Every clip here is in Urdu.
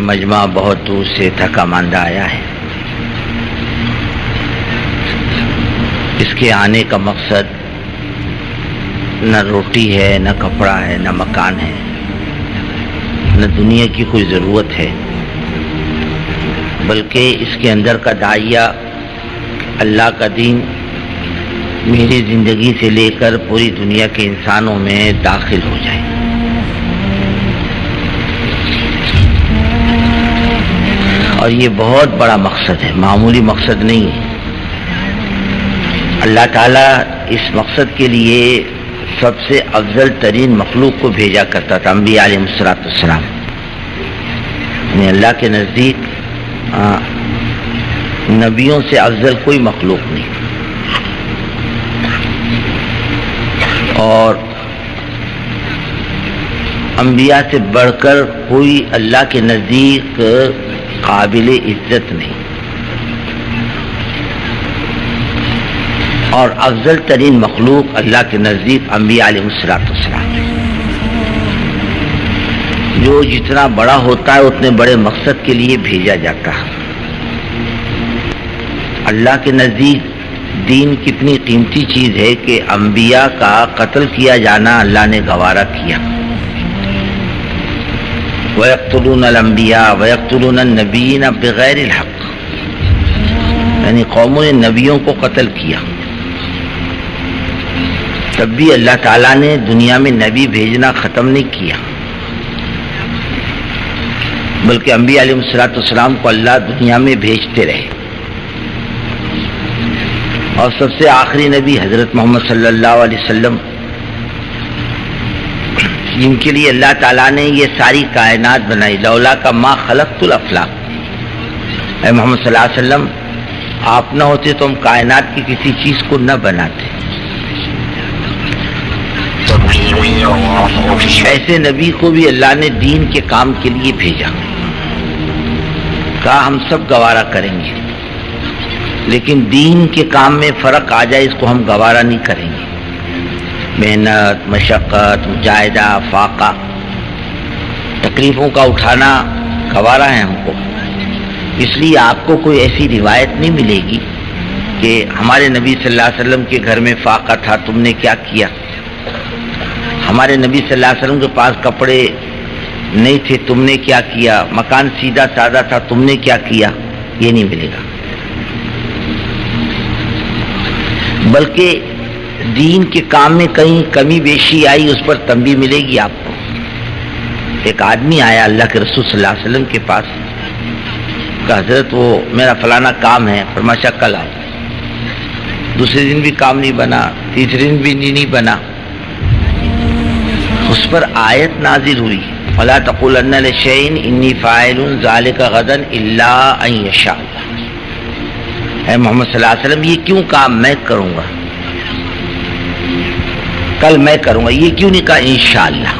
مجمع بہت دور سے تھکا ماندہ آیا ہے۔ اس کے آنے کا مقصد نہ روٹی ہے، نہ کپڑا ہے، نہ مکان ہے، نہ دنیا کی کوئی ضرورت ہے، بلکہ اس کے اندر کا داعیہ اللہ کا دین میری زندگی سے لے کر پوری دنیا کے انسانوں میں داخل ہو جائے۔ اور یہ بہت بڑا مقصد ہے، معمولی مقصد نہیں ہے۔ اللہ تعالیٰ اس مقصد کے لیے سب سے افضل ترین مخلوق کو بھیجا کرتا تھا، انبیاء علیہ السلام۔ یعنی اللہ کے نزدیک نبیوں سے افضل کوئی مخلوق نہیں، اور انبیاء سے بڑھ کر کوئی اللہ کے نزدیک قابل عزت نہیں، اور افضل ترین مخلوق اللہ کے نزدیک انبیاء علیہ السلام ہے۔ جو جتنا بڑا ہوتا ہے اتنے بڑے مقصد کے لیے بھیجا جاتا ہے۔ اللہ کے نزدیک دین کتنی قیمتی چیز ہے کہ انبیاء کا قتل کیا جانا اللہ نے گوارا کیا۔ وَيَقْتُلُونَ الْأَنْبِيَاءَ وَيَقْتُلُونَ النَّبِيِّينَ بِغَيْرِ الْحَقِّ، یعنی قوموں نے نبیوں کو قتل کیا، تب بھی اللہ تعالیٰ نے دنیا میں نبی بھیجنا ختم نہیں کیا، بلکہ انبیاء علیہ السلام کو اللہ دنیا میں بھیجتے رہے۔ اور سب سے آخری نبی حضرت محمد صلی اللہ علیہ وسلم، جن کے لیے اللہ تعالیٰ نے یہ ساری کائنات بنائی۔ لولا کا ما خلقت الافلاق، اے محمد صلی اللہ علیہ وسلم آپ نہ ہوتے تو ہم کائنات کی کسی چیز کو نہ بناتے۔ ایسے نبی کو بھی اللہ نے دین کے کام کے لیے بھیجا، کہا ہم سب گوارا کریں گے، لیکن دین کے کام میں فرق آ جائے اس کو ہم گوارا نہیں کریں گے۔ محنت، مشقت، مجاہدہ، فاقہ، تکلیفوں کا اٹھانا گوارا ہے ہم کو۔ اس لیے آپ کو کوئی ایسی روایت نہیں ملے گی کہ ہمارے نبی صلی اللہ علیہ وسلم کے گھر میں فاقہ تھا تم نے کیا کیا، ہمارے نبی صلی اللہ علیہ وسلم کے پاس کپڑے نہیں تھے تم نے کیا کیا، مکان سیدھا سادہ تھا تم نے کیا کیا، یہ نہیں ملے گا۔ بلکہ دین کے کام میں کہیں کمی بیشی آئی اس پر تنبیہ ملے گی آپ کو۔ ایک آدمی آیا اللہ کے رسول صلی اللہ علیہ وسلم کے پاس، کہ حضرت وہ میرا فلانا کام ہے، فرمایا کل آؤ۔ دوسرے دن بھی کام نہیں بنا، تیسرے دن بھی نہیں بنا، اس پر آیت نازل ہوئی فَلَا تَقُولَنَّ لِشَيْءٍ إِنِّي فَاعِلٌ ذَلِكَ غَدًا إِلَّا أَن يَشَاءَ اللَّهُ۔ اے محمد صلی اللہ علیہ وسلم یہ کیوں کام میں کروں گا، کل میں کروں گا، یہ کیوں نہیں کہا انشاءاللہ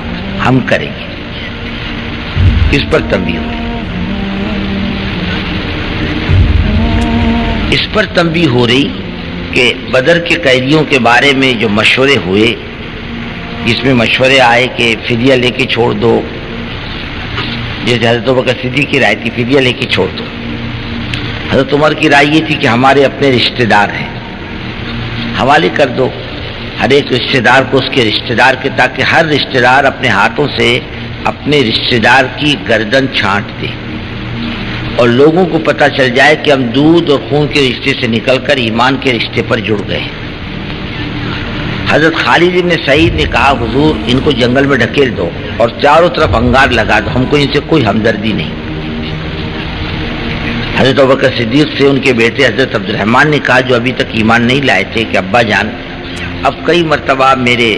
ہم کریں گے۔ اس پر تنبیہ ہوئی، اس پر تنبیہ ہو رہی کہ بدر کے قیدیوں کے بارے میں جو مشورے ہوئے، جس میں مشورے آئے کہ فدیہ لے کے چھوڑ دو، جیسے حضرت ابوبکر صدیق کی رائے تھی فدیہ لے کے چھوڑ دو، حضرت عمر کی رائے یہ تھی کہ ہمارے اپنے رشتہ دار ہیں حوالے کر دو، ہر ایک رشتہ دار کو اس کے رشتہ دار کے، تاکہ ہر رشتہ دار اپنے ہاتھوں سے اپنے رشتہ دار کی گردن چھانٹ دے اور لوگوں کو پتہ چل جائے کہ ہم دودھ اور خون کے رشتے سے نکل کر ایمان کے رشتے پر جڑ گئے۔ حضرت خالد بن سعید نے کہا حضور ان کو جنگل میں ڈھکیل دو اور چاروں طرف انگار لگا دو، ہم کو ان سے کوئی ہمدردی نہیں۔ حضرت ابوبکر صدیق سے ان کے بیٹے حضرت عبد الرحمن نے کہا جو ابھی تک ایمان نہیں لائے تھے کہ ابا جان اب کئی مرتبہ میرے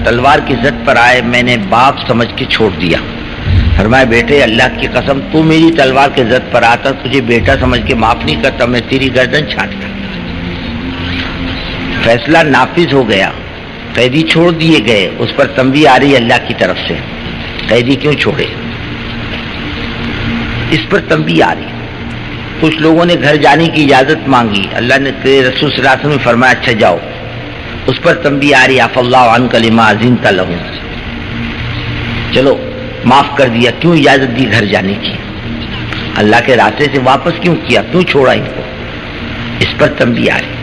تلوار کی زد پر آئے، میں نے باپ سمجھ کے چھوڑ دیا۔ فرمایا بیٹے اللہ کی قسم تو میری تلوار کے زد پر آتا تجھے بیٹا سمجھ کے معاف نہیں کرتا، میں تیری گردن چھانٹتا۔ فیصلہ نافذ ہو گیا، قیدی چھوڑ دیے گئے۔ اس پر تنبیہ آ رہی ہے اللہ کی طرف سے، قیدی کیوں چھوڑے، اس پر تنبیہ آ رہی ہے۔ کچھ لوگوں نے گھر جانے کی اجازت مانگی، اللہ نے رسول صلی اللہ علیہ وسلم نے فرمایا اچھا جاؤ، اس پر تنبیہ آ رہی ہے عفا اللہ عنک لما اذنت لہم، چلو معاف کر دیا، کیوں اجازت دی گھر جانے کی۔ اللہ کے راستے سے واپس کیوں کیا, کیوں چھوڑا ان کو؟ اس پر تنبیہ ہے.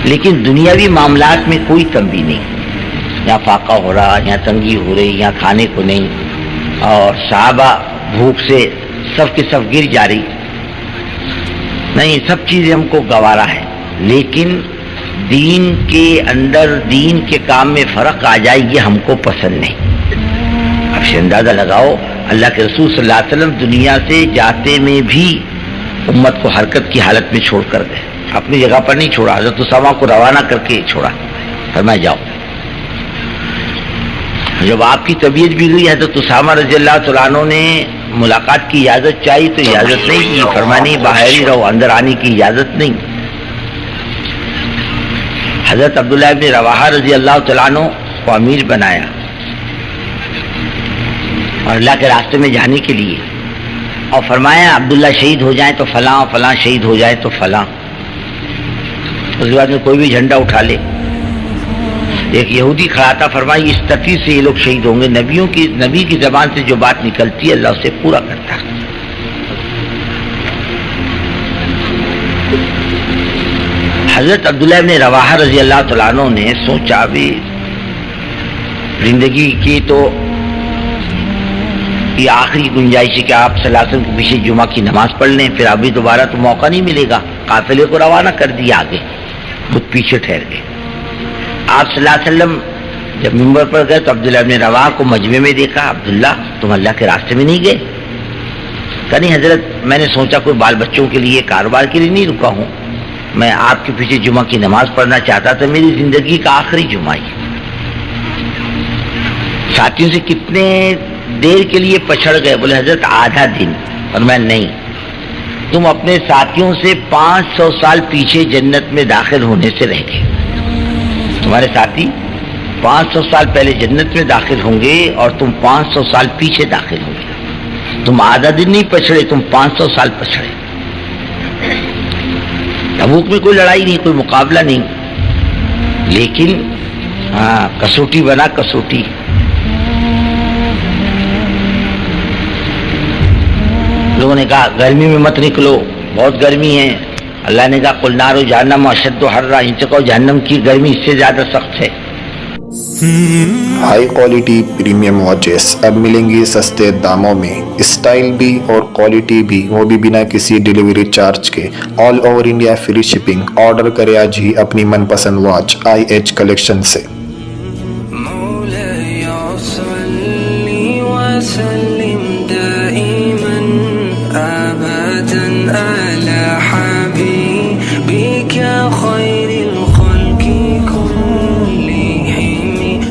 لیکن دنیاوی معاملات میں کوئی تنبیہ نہیں. یہاں فاقہ ہو رہا, یہاں تنگی ہو رہی, یہاں کھانے کو نہیں, اور صحابہ بھوک سے سب کے سب گر جا رہی. نہیں, سب چیزیں ہم کو گوارا ہے, لیکن دین کے اندر دین کے کام میں فرق آ جائے یہ ہم کو پسند نہیں. اب سے اندازہ لگاؤ, اللہ کے رسول صلی اللہ علیہ وسلم دنیا سے جاتے میں بھی امت کو حرکت کی حالت میں چھوڑ کر گئے, اپنی جگہ پر نہیں چھوڑا, حضرت اسامہ کو روانہ کر کے چھوڑا, فرمایا جاؤ. جب آپ کی طبیعت بگڑی حضرت اسامہ رضی اللہ تعالیٰ عنہ نے ملاقات کی اجازت چاہی تو اجازت نہیں کی, فرمایا نہیں, باہر ہی رہو, اندر آنے کی اجازت نہیں. حضرت عبداللہ ابن رواحہ رضی اللہ تعالیٰ عنہ کو امیر بنایا اور اللہ کے راستے میں جانے کے لیے, اور فرمایا عبداللہ شہید ہو جائیں تو فلاں, فلاں شہید ہو جائے تو فلاں. اس کے بعد میں کوئی بھی جھنڈا اٹھا لے. ایک یہودی کھڑا تھا, فرمایا اس ترتیب سے یہ لوگ شہید ہوں گے. نبی کی زبان سے جو بات نکلتی ہے اللہ اسے پورا کرتا ہے. حضرت عبداللہ ابن رواحہ رضی اللہ تعالیٰ عنہ نے سوچا بھی زندگی کی تو یہ آخری گنجائش ہے کہ آپ صلی اللہ علیہ وسلم کے پیچھے جمعہ کی نماز پڑھ لیں, پھر ابھی دوبارہ تو موقع نہیں ملے گا. قافلے کو روانہ کر دیا آگے, خود پیچھے ٹھہر گئے. آپ صلی اللہ علیہ وسلم جب منبر پر گئے تو عبداللہ ابن رواحہ کو مجمع میں دیکھا. عبداللہ تم اللہ کے راستے میں نہیں گئے؟ کہا نہیں حضرت, میں نے سوچا کوئی بال بچوں کے لیے کاروبار کے لیے نہیں رکا ہوں, میں آپ کے پیچھے جمعہ کی نماز پڑھنا چاہتا تھا, میری زندگی کا آخری جمعہ ہے. ساتھیوں سے کتنے دیر کے لیے پچھڑ گئے؟ بولے حضرت آدھا دن. اور میں نہیں, تم اپنے ساتھیوں سے 500 سال پیچھے جنت میں داخل ہونے سے رہ گئے. تمہارے ساتھی 500 سال پہلے جنت میں داخل ہوں گے اور تم 500 سال پیچھے داخل ہوں گے. تم آدھا دن نہیں پچھڑے, تم 500 سال پچھڑے. تبوک میں کوئی لڑائی نہیں, کوئی مقابلہ نہیں, لیکن کسوٹی بنا کسوٹی. لوگوں نے کہا گرمی میں مت نکلو, بہت گرمی ہے. اللہ نے کہا قل نار جہنم اشد حرا, ان سے کہو جہنم کی گرمی اس سے زیادہ سخت ہے. ہائی کوالٹی پریمیم واچز اب ملیں گی سستے داموں میں, اسٹائل بھی اور کوالٹی بھی, وہ بھی بنا کسی ڈیلیوری چارج کے. All over India free shipping. Order کرے آج ہی اپنی من پسند واچ IH کلیکشن سے.